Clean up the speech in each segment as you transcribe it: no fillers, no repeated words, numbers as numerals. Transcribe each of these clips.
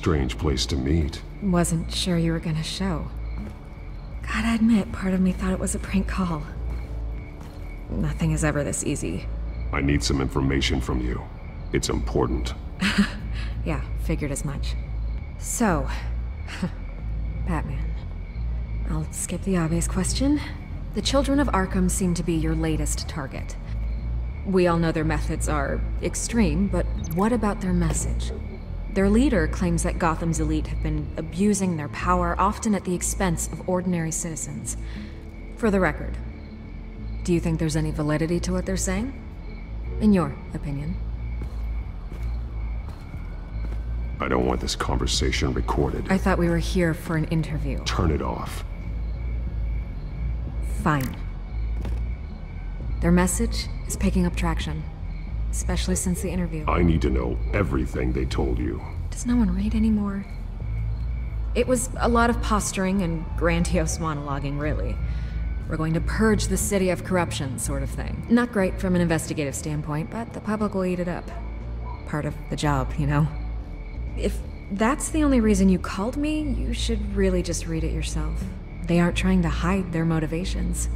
strange place to meet. Wasn't sure you were gonna show. Gotta admit, part of me thought it was a prank call. Nothing is ever this easy. I need some information from you. It's important. Yeah, figured as much. So, Batman. I'll skip the obvious question. The children of Arkham seem to be your latest target. We all know their methods are extreme, but what about their message? Their leader claims that Gotham's elite have been abusing their power, often at the expense of ordinary citizens. For the record, do you think there's any validity to what they're saying? In your opinion? I don't want this conversation recorded. I thought we were here for an interview. Turn it off. Fine. Their message is picking up traction, especially since the interview. I need to know everything they told you. Does no one read anymore? It was a lot of posturing and grandiose monologuing, really. We're going to purge the city of corruption, sort of thing. Not great from an investigative standpoint, but the public will eat it up. Part of the job, you know? If that's the only reason you called me, you should really just read it yourself. They aren't trying to hide their motivations.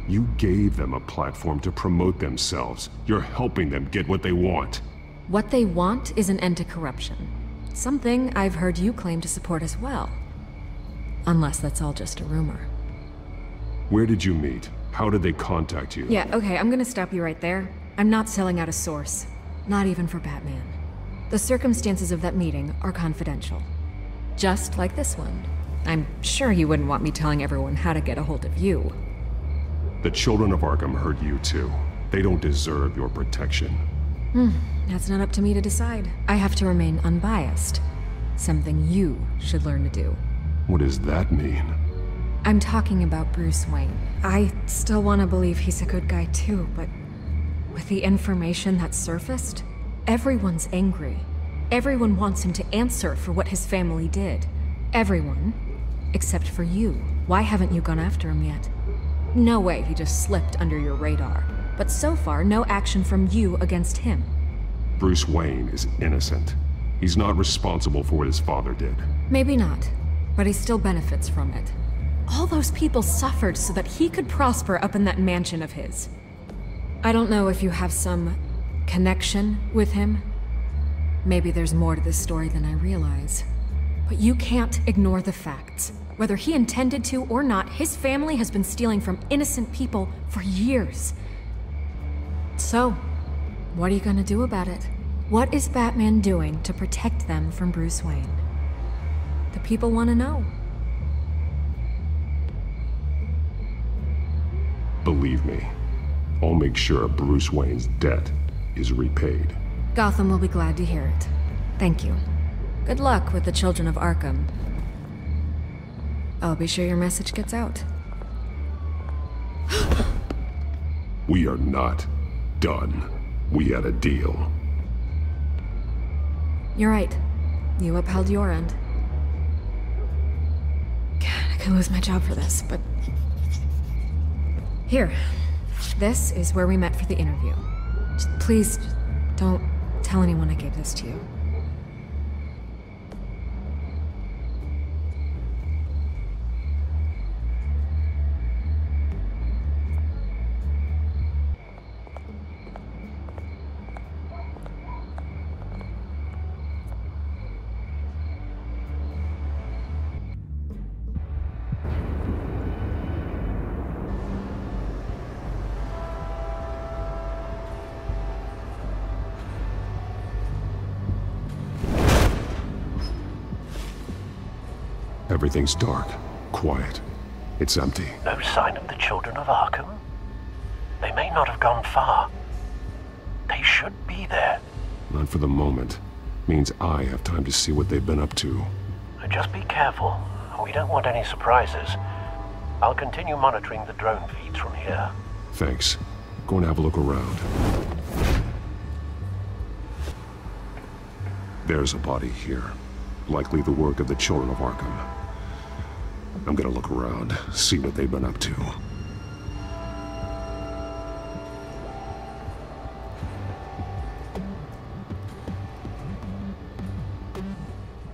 You gave them a platform to promote themselves. You're helping them get what they want. What they want is an end to corruption. Something I've heard you claim to support as well. Unless that's all just a rumor. Where did you meet? How did they contact you? Yeah, okay, I'm gonna stop you right there. I'm not selling out a source. Not even for Batman. The circumstances of that meeting are confidential. Just like this one. I'm sure you wouldn't want me telling everyone how to get a hold of you. The children of Arkham hurt you too. They don't deserve your protection. That's not up to me to decide. I have to remain unbiased. Something you should learn to do. What does that mean? I'm talking about Bruce Wayne. I still want to believe he's a good guy too, but with the information that surfaced, everyone's angry. Everyone wants him to answer for what his family did. Everyone, except for you. Why haven't you gone after him yet? No way he just slipped under your radar. But so far, no action from you against him. Bruce Wayne is innocent. He's not responsible for what his father did. Maybe not, but he still benefits from it. All those people suffered so that he could prosper up in that mansion of his. I don't know if you have some connection with him. Maybe there's more to this story than I realize. But you can't ignore the facts. Whether he intended to or not, his family has been stealing from innocent people for years. So, what are you gonna do about it? What is Batman doing to protect them from Bruce Wayne? The people want to know. Believe me, I'll make sure Bruce Wayne's debt is repaid. Gotham will be glad to hear it. Thank you. Good luck with the children of Arkham. I'll be sure your message gets out. We are not done. We had a deal. You're right. You upheld your end. God, I could lose my job for this, but... Here. This is where we met for the interview. Please, don't tell anyone I gave this to you. Everything's dark, quiet. It's empty. No sign of the children of Arkham? They may not have gone far. They should be there. Not for the moment. Means I have time to see what they've been up to. Just be careful. We don't want any surprises. I'll continue monitoring the drone feeds from here. Thanks. Go and have a look around. There's a body here. Likely the work of the children of Arkham. I'm gonna look around, see what they've been up to.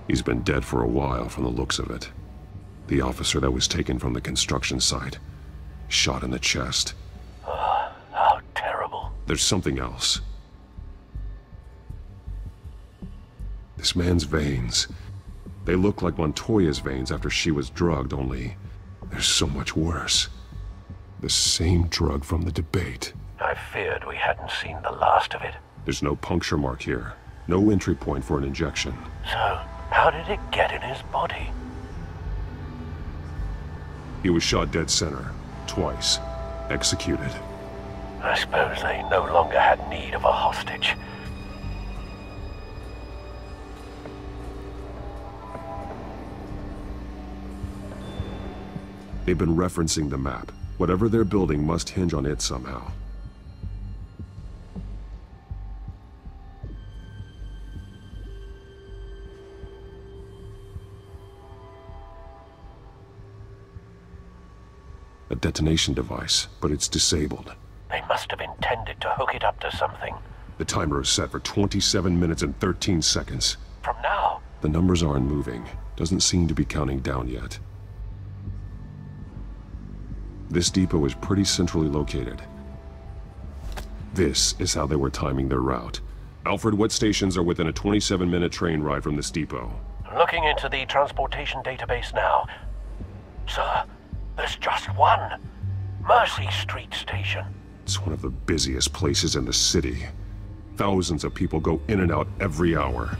He's been dead for a while from the looks of it. The officer that was taken from the construction site. Shot in the chest. How terrible. There's something else. This man's veins. They look like Montoya's veins after she was drugged, only they're so much worse. The same drug from the debate. I feared we hadn't seen the last of it. There's no puncture mark here. No entry point for an injection. So, how did it get in his body? He was shot dead center. Twice. Executed. I suppose they no longer had need of a hostage. They've been referencing the map. Whatever they're building must hinge on it somehow. A detonation device, but it's disabled. They must have intended to hook it up to something. The timer is set for 27 minutes and 13 seconds. From now? The numbers aren't moving. Doesn't seem to be counting down yet. This depot is pretty centrally located. This is how they were timing their route. Alfred, what stations are within a 27-minute train ride from this depot? Looking into the transportation database now. Sir, there's just one. Mercy Street Station. It's one of the busiest places in the city. Thousands of people go in and out every hour.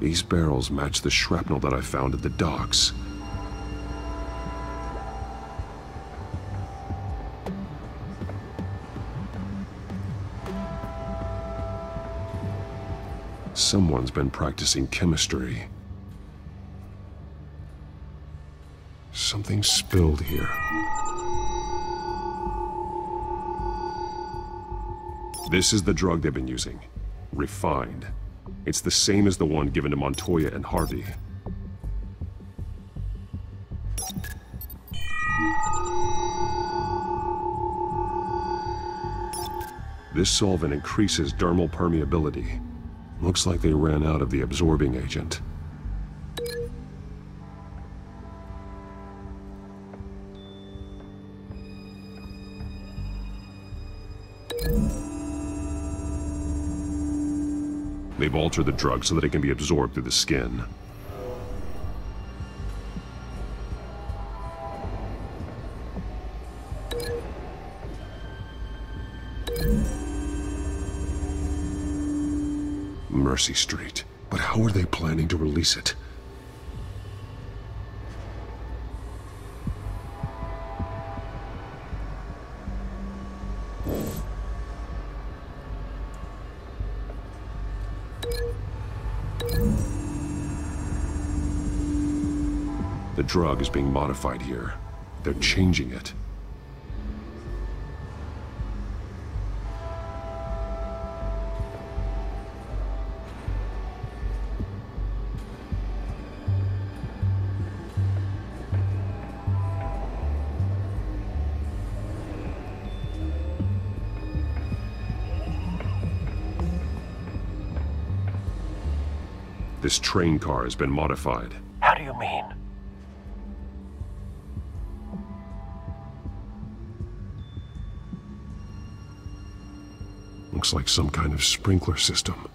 These barrels match the shrapnel that I found at the docks. Someone's been practicing chemistry. Something spilled here. This is the drug they've been using. Refined. It's the same as the one given to Montoya and Harvey. This solvent increases dermal permeability. Looks like they ran out of the absorbing agent. They've altered the drug so that it can be absorbed through the skin. Mercy Street. But how are they planning to release it? The drug is being modified here. They're changing it. This train car has been modified. How do you mean? Looks like some kind of sprinkler system.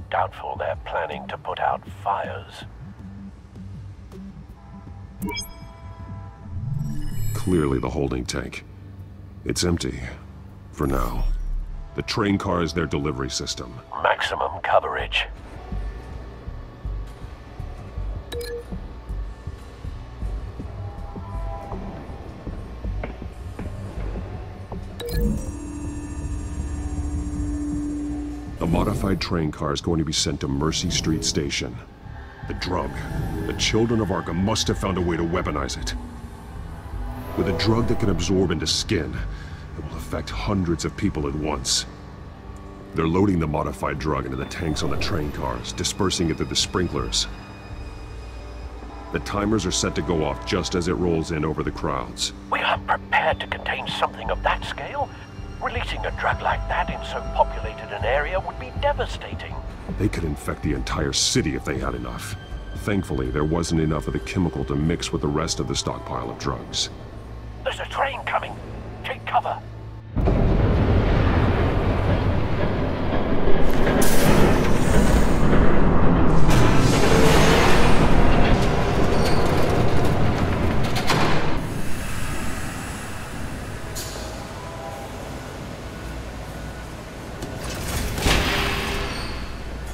Doubtful they're planning to put out fires. Clearly the holding tank. It's empty. For now. The train car is their delivery system. Maximum coverage. A modified train car is going to be sent to Mercy Street Station. The drug. The children of Arkham must have found a way to weaponize it. With a drug that can absorb into skin, it will affect hundreds of people at once. They're loading the modified drug into the tanks on the train cars, dispersing it through the sprinklers. The timers are set to go off just as it rolls in over the crowds. We aren't prepared to contain something of that scale. Releasing a drug like that in so populated an area would be devastating. They could infect the entire city if they had enough. Thankfully, there wasn't enough of the chemical to mix with the rest of the stockpile of drugs. There's a train coming. Take cover.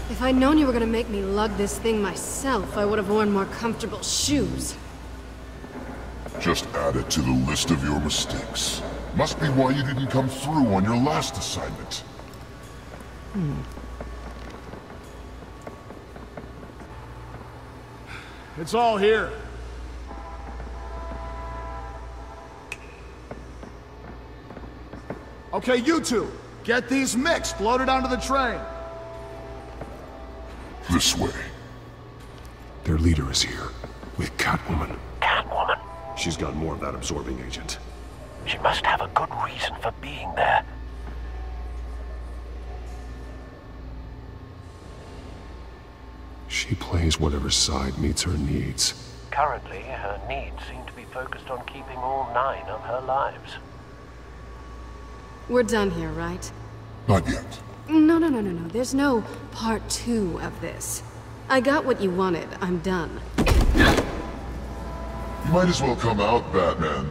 If I'd known you were gonna make me lug this thing myself, I would have worn more comfortable shoes. Just add it to the list of your mistakes. Must be why you didn't come through on your last assignment. It's all here. Okay, you two, get these mixed, loaded onto the train. This way. Their leader is here, with Catwoman. Catwoman? She's got more of that absorbing agent. She must have a good reason for being there. She plays whatever side meets her needs. Currently, her needs seem to be focused on keeping all 9 of her lives. We're done here, right? Not yet. No. There's no part 2 of this. I got what you wanted. I'm done. You might as well come out, Batman.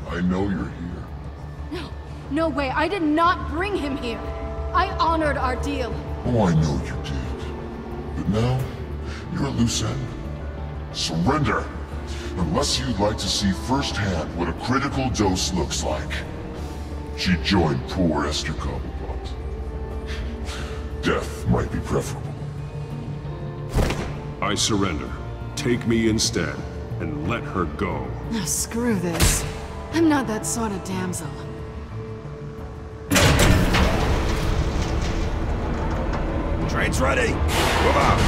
I know you're here. No way. I did not bring him here. I honored our deal. Oh, I know you did. But now, you're a loose end. Surrender! Unless you'd like to see firsthand what a critical dose looks like. She joined poor Esther Cobblepot. Death might be preferable. I surrender. Take me instead, and let her go. Oh, screw this. I'm not that sort of damsel. Train's ready! Move out!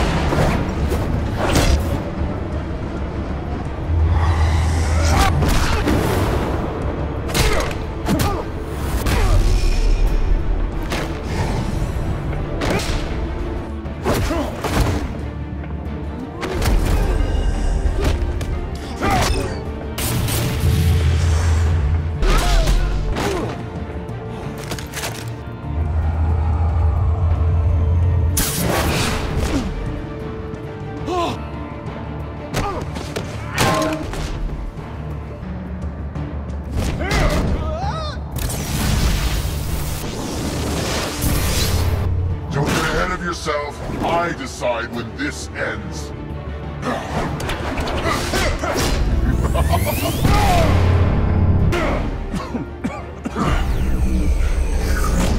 I decide when this ends.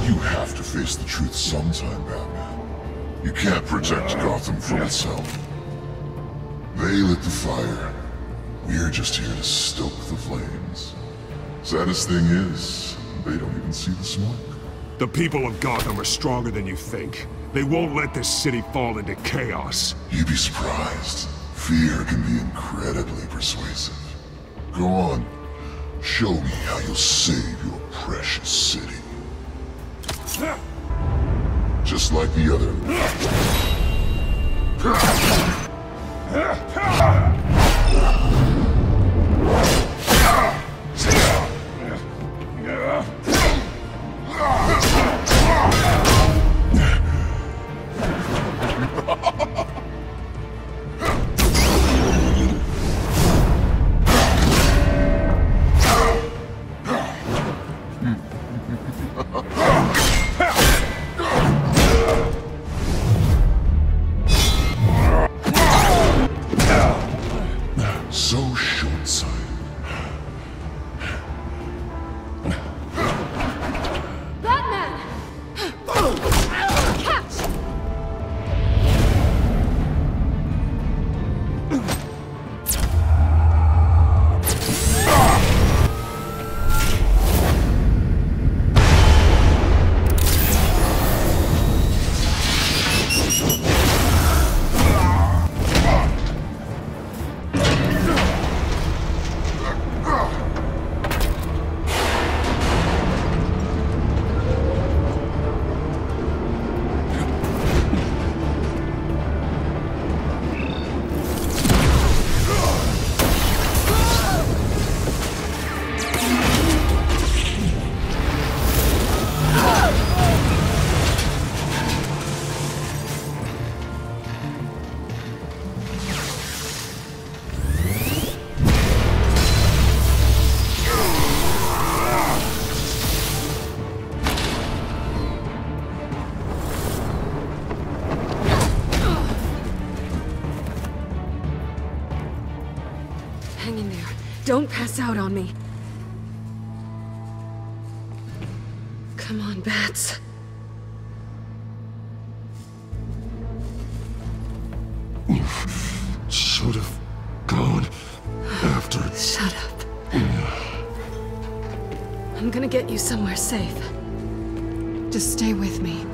You have to face the truth sometime, Batman. You can't protect Gotham from itself. They lit the fire. We're just here to stoke the flames. Saddest thing is, they don't even see the smoke. The people of Gotham are stronger than you think. They won't let this city fall into chaos. You'd be surprised. Fear can be incredibly persuasive. Go on. Show me how you'll save your precious city. Just like the other. Don't pass out on me. Come on, Bats. You should have gone after... Shut up. I'm gonna get you somewhere safe. Just stay with me.